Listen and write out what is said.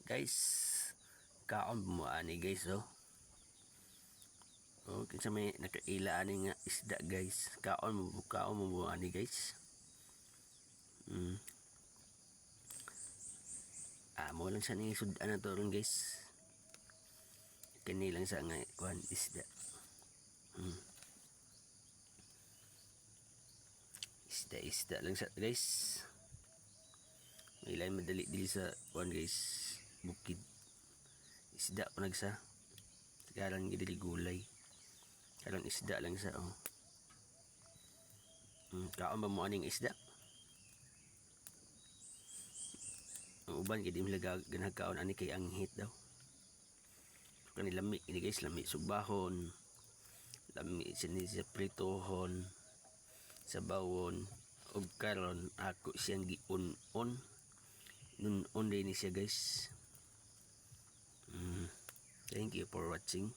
Guys, kaon mo ani guys oh. Oh, kinsa may nakaila ani nga isda guys. Kaon mo ani guys. Mo lang sa ni sudan na to ron guys. Kani lang sa nga kuan isda. Isda lang sa guys. May lain madali dili sa kuan guys. Bukid. Isda pa nagsa. Sekarang gidili gulay. Karang isda lang sa oh. Kaon ba mo aning isda? Ang uban kay di mo ganagkaon ani kay anghit daw. Kani lami ini guys, lami subahon. Lami sini sa pritohon. Sabawon ug karon ako siyang giun-on. Nun-on din siya guys. Thank you for watching.